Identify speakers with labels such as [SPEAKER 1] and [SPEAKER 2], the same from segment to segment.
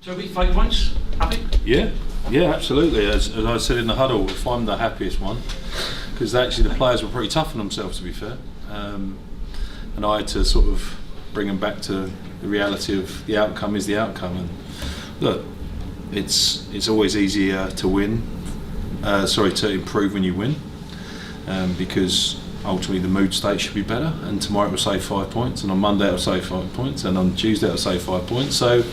[SPEAKER 1] Toby, 5 points, happy?
[SPEAKER 2] Yeah, absolutely. As I said in the huddle, if I'm the happiest one, because actually the players were pretty tough on themselves, to be fair, and I had to sort of bring them back to the reality of the outcome is the outcome. And look, it's always easier to win, to improve when you win, because ultimately the mood state should be better, and tomorrow it will save 5 points, and on Monday it will save 5 points, and on Tuesday it will save 5 points. So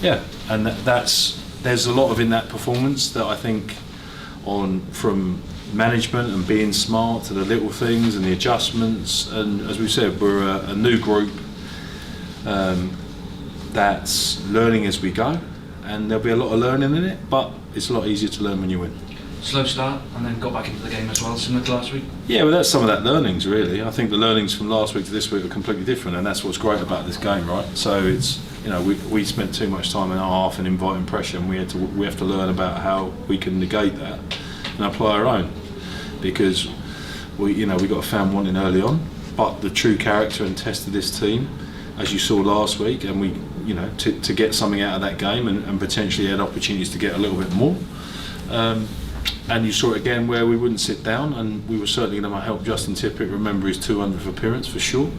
[SPEAKER 2] yeah, and there's a lot of in that performance that I think from management and being smart to the little things and the adjustments, and as we said, we're a new group that's learning as we go, and there'll be a lot of learning in it, but it's a lot easier to learn when you win.
[SPEAKER 1] Slow start and then got back into the game as well, similar to last week? Yeah,
[SPEAKER 2] well, that's some of that learnings really. I think the learnings from last week to this week are completely different, and that's what's great about this game, right? So it's, we spent too much time in our half in inviting pressure, and we have to learn about how we can negate that and apply our own, because we got found wanting early on, but the true character and test of this team, as you saw last week, and we to get something out of that game and potentially had opportunities to get a little bit more. And you saw it again where we wouldn't sit down, and we were certainly going to help Justin Tipuric remember his 200th appearance for sure.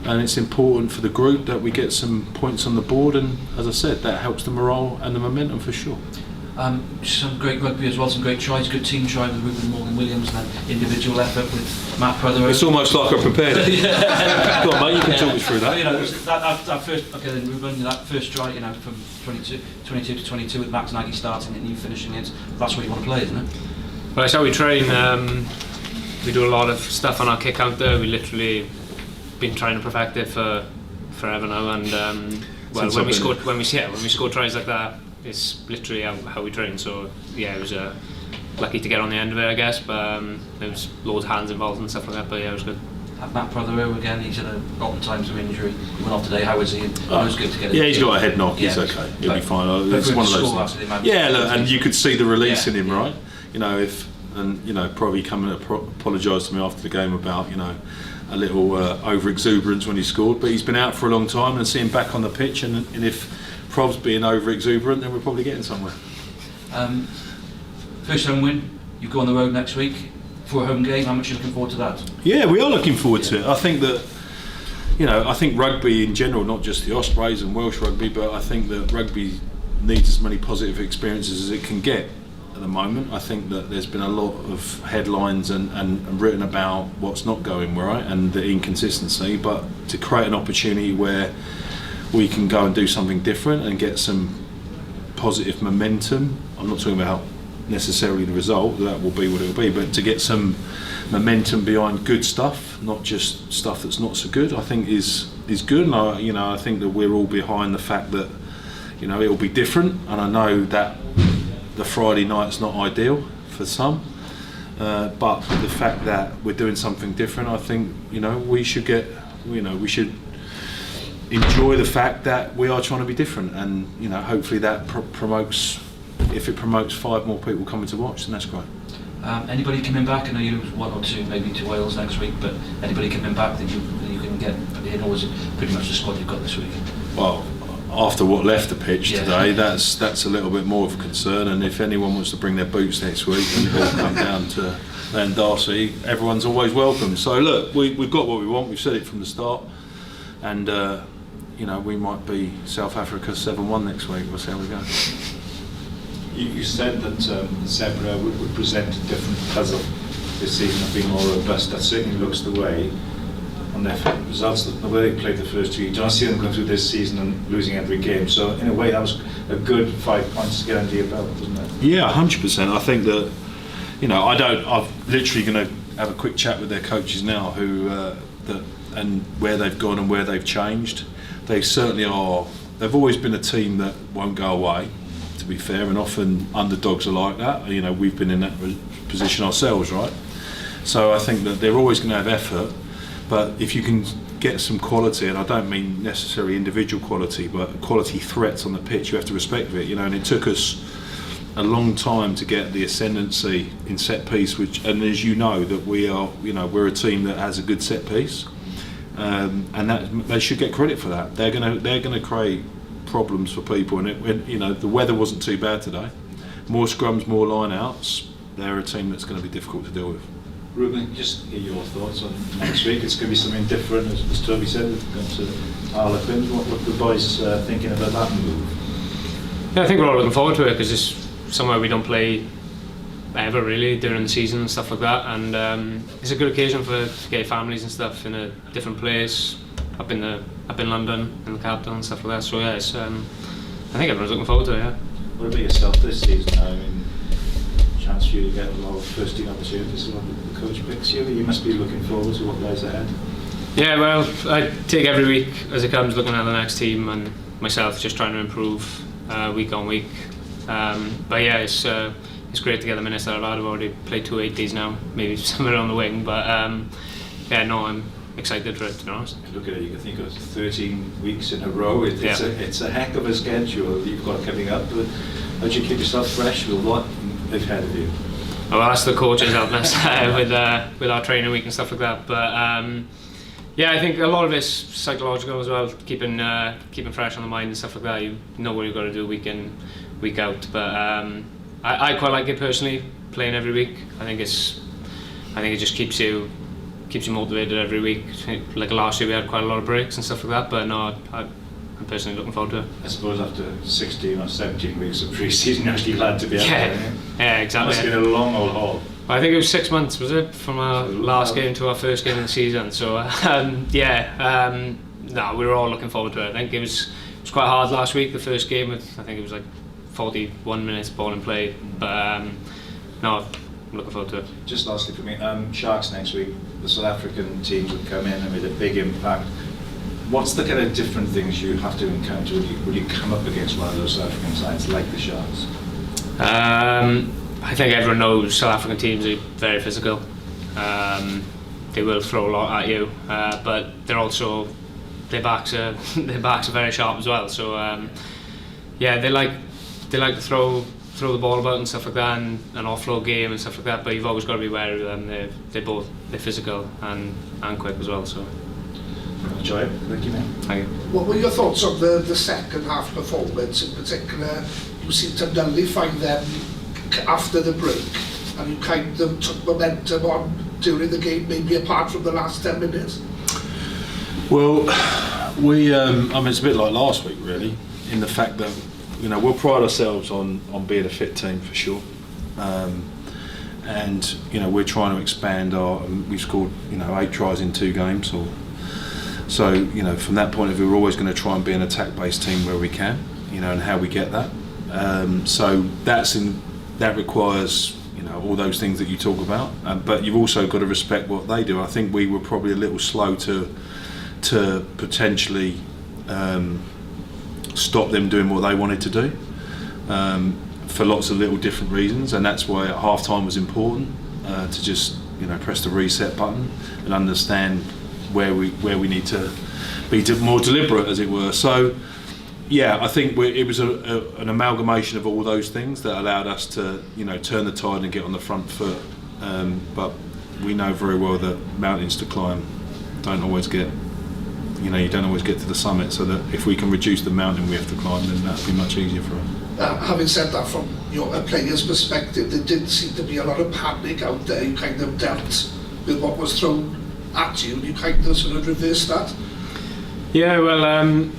[SPEAKER 2] And it's important for the group that we get some points on the board, and as I said, that helps the morale and the momentum for sure.
[SPEAKER 1] Some great rugby as well, some great tries, good team try with Reuben Morgan-Williams, and then individual effort with Matt Prothero.
[SPEAKER 2] It's almost like I prepared it. Go on, mate, you can talk us through that.
[SPEAKER 1] That first, okay, then Reuben, that first try, from 22 to 22 with Max Nagy starting it and you finishing it, that's what you want to play, isn't it?
[SPEAKER 3] Well, that's how we train. We do a lot of stuff on our kick out there. We literally been trying to perfect it for forever now, and when we score tries like that, it's literally how we train. So yeah, it was lucky to get on the end of it, I guess, but there was loads of hands involved and stuff like that, but yeah, it was good.
[SPEAKER 1] Matt Prothero again, he's had a rotten times of injury. He went off today. How was he? It was good to get
[SPEAKER 2] it. Yeah, he's got a head knock. He's okay. He'll be fine. It's one of those things. Yeah, look, and you could see the release in him, right? Probably come and apologise to me after the game about a little over exuberance when he scored, but he's been out for a long time, and see him back on the pitch, and if Prov's being over exuberant, then we're probably getting somewhere.
[SPEAKER 1] First home win. You go on the road next week for a home game. How much are you looking forward to that?
[SPEAKER 2] Yeah, we are looking forward to it. I think that I think rugby in general, not just the Ospreys and Welsh rugby, but I think that rugby needs as many positive experiences as it can get at the moment. I think that there's been a lot of headlines and written about what's not going right and the inconsistency, but to create an opportunity where we can go and do something different and get some positive momentum. I'm not talking about necessarily the result, that will be what it will be, but to get some momentum behind good stuff, not just stuff that's not so good, I think is good. And I think that we're all behind the fact that it will be different, and I know that the Friday night's not ideal for some, but the fact that we're doing something different, I think we should enjoy the fact that we are trying to be different, and hopefully that promotes. If it promotes 5 more people coming to watch, then that's great.
[SPEAKER 1] Anybody coming back? I know you 1 or 2 maybe to Wales next week, but anybody coming back that you can get in, or is it pretty much the squad you've got this week?
[SPEAKER 2] Well, after what left the pitch today, that's a little bit more of a concern, and if anyone wants to bring their boots next week and all come down to Van Darcy, everyone's always welcome. So look, we've got what we want, we've said it from the start, and we might be South Africa 7-1 next week. We'll see how we go.
[SPEAKER 4] You said that Zebre would present a different puzzle this season of being more robust. That certainly looks the way on their results, the way they played the first 2. You don't see them going through this season and losing every game. So in a way, that was a good 5 points to get under your belt, wasn't it?
[SPEAKER 2] Yeah, 100%. I think that I'm literally going to have a quick chat with their coaches now, and where they've gone and where they've changed. They certainly are. They've always been a team that won't go away, to be fair, and often underdogs are like that. We've been in that position ourselves, right? So I think that they're always going to have effort, but if you can get some quality, and I don't mean necessarily individual quality, but quality threats on the pitch, you have to respect it. And it took us a long time to get the ascendancy in set piece, and as you know, that we are, we're a team that has a good set piece, and that they should get credit for that. They're going to create problems for people, and the weather wasn't too bad today. More scrums, more line-outs. They're a team that's going to be difficult to deal with.
[SPEAKER 4] Reuben, just get your thoughts on next week. It's going to be something different, as Toby said. We've gone to Harlequin. What the boys thinking about that move?
[SPEAKER 3] Yeah, I think we're all looking forward to it because it's somewhere we don't play ever really during the season and stuff like that, and it's a good occasion for gay families and stuff in a different place up in London, in the capital and stuff like that. So yeah, it's, I think everyone's looking forward to it. Yeah.
[SPEAKER 4] What about yourself this season now? I mean, chance for you to get a lot of first team opportunities. What the coach picks you. You must be looking forward to what lies ahead.
[SPEAKER 3] Yeah, well, I take every week as it comes, looking at the next team and myself, just trying to improve week on week. But yeah, it's great to get the minutes that I've had. I've already played 2 80s now, maybe somewhere on the wing, but yeah, no, I'm excited for it, to be honest.
[SPEAKER 4] Look at it, you can think of 13 weeks in a row. It's a heck of a schedule you've got coming up. But how do you keep yourself fresh with what ahead of you?
[SPEAKER 3] Well, that's the coaches helping us with our training week and stuff like that. But yeah, I think a lot of it's psychological as well, keeping fresh on the mind and stuff like that. You know what you've got to do week in, week out. But I quite like it personally, playing every week. I think it just keeps you motivated every week. Like last year we had quite a lot of breaks and stuff like that, but no, I'm personally looking forward to it.
[SPEAKER 4] I suppose after 16 or 17 weeks of pre-season, you're actually glad to be out there.
[SPEAKER 3] Yeah, exactly.
[SPEAKER 4] Must have been a long old haul.
[SPEAKER 3] I think it was 6 months, was it, from our last game to our first game of the season. So no, we were all looking forward to it. I think it was quite hard last week. The first game, I think it was like 41 minutes ball in play, but no, I'm looking forward to it. Just
[SPEAKER 4] lastly for me, Sharks next week. The South African teams would come in and made a big impact. What's the kind of different things you have to encounter when you come up against one of those South African sides like the Sharks?
[SPEAKER 3] I think everyone knows South African teams are very physical. They will throw a lot at you, but they're also their backs are very sharp as well. So yeah, they like to throw the ball about and stuff like that, and an offload game and stuff like that. But you've always got to be wary of them. They're physical and quick as well. So.
[SPEAKER 4] Enjoy it. Thank you, man.
[SPEAKER 3] Thank you.
[SPEAKER 5] What were your thoughts on the second half performance in particular? You seemed to nullify them after the break, and you kind of took momentum on during the game, maybe apart from the last 10 minutes?
[SPEAKER 2] Well, it's a bit like last week really, in the fact that we'll pride ourselves on being a fit team for sure, and we're trying to expand we've scored 8 tries in 2 games, so from that point of view we're always going to try and be an attack-based team where we can, and how we get that. So that requires all those things that you talk about, but you've also got to respect what they do. I think we were probably a little slow to potentially stop them doing what they wanted to do, for lots of little different reasons, and that's why at half-time was important, to just press the reset button and understand where we need to be more deliberate, as it were. So yeah, I think it was an amalgamation of all those things that allowed us to turn the tide and get on the front foot, but we know very well that mountains to climb don't always get you don't always get to the summit, so that if we can reduce the mountain we have to climb, then that'll be much easier for us.
[SPEAKER 5] Having said that, from your player's perspective, there didn't seem to be a lot of panic out there. You kind of dealt with what was thrown at you, and you kind of sort of reversed that.
[SPEAKER 3] Yeah, well,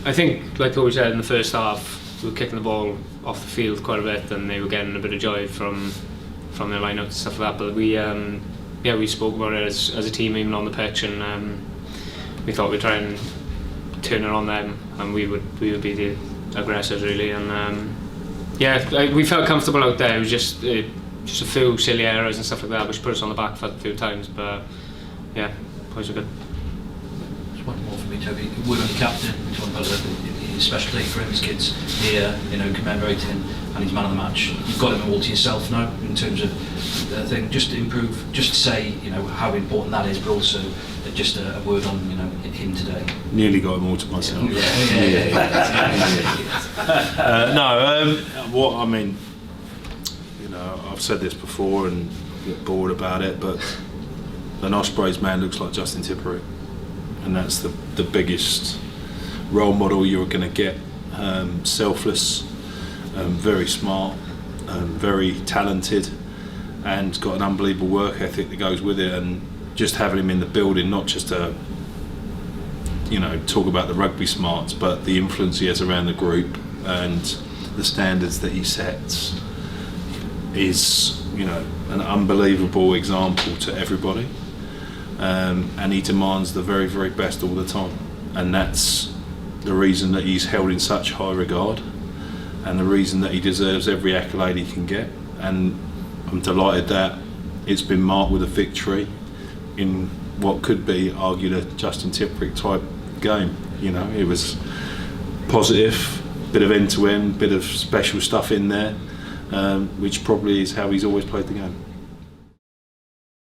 [SPEAKER 3] I think, like we said in the first half, we were kicking the ball off the field quite a bit, and they were getting a bit of joy from their line-up and stuff like that. But we spoke about it as a team, even on the pitch, and we thought we'd try and turn it on them, and we would be the aggressors really. And we felt comfortable out there. It was just a few silly errors and stuff like that, which put us on the back foot a few times. But yeah, boys were good.
[SPEAKER 1] One more for me, Toby. We're the captain. We're talking about his special day for him, his kids here, commemorating him, and he's man of the match. You've got him all to yourself now in terms of the thing. Just to improve, just to say, how important that is, but also just a word on, him today.
[SPEAKER 2] Nearly got him all to myself. I've said this before and get bored about it, but an Ospreys man looks like Justin Tipuric. And that's the biggest role model you're going to get selfless, very smart, very talented, and got an unbelievable work ethic that goes with it. And just having him in the building, not just to talk about the rugby smarts, but the influence he has around the group and the standards that he sets is an unbelievable example to everybody, and he demands the very, very best all the time, and that's the reason that he's held in such high regard and the reason that he deserves every accolade he can get. And I'm delighted that it's been marked with a victory in what could be argued a Justin Tipuric type game. It was positive, bit of end-to-end, bit of special stuff in there, which probably is how he's always played the game.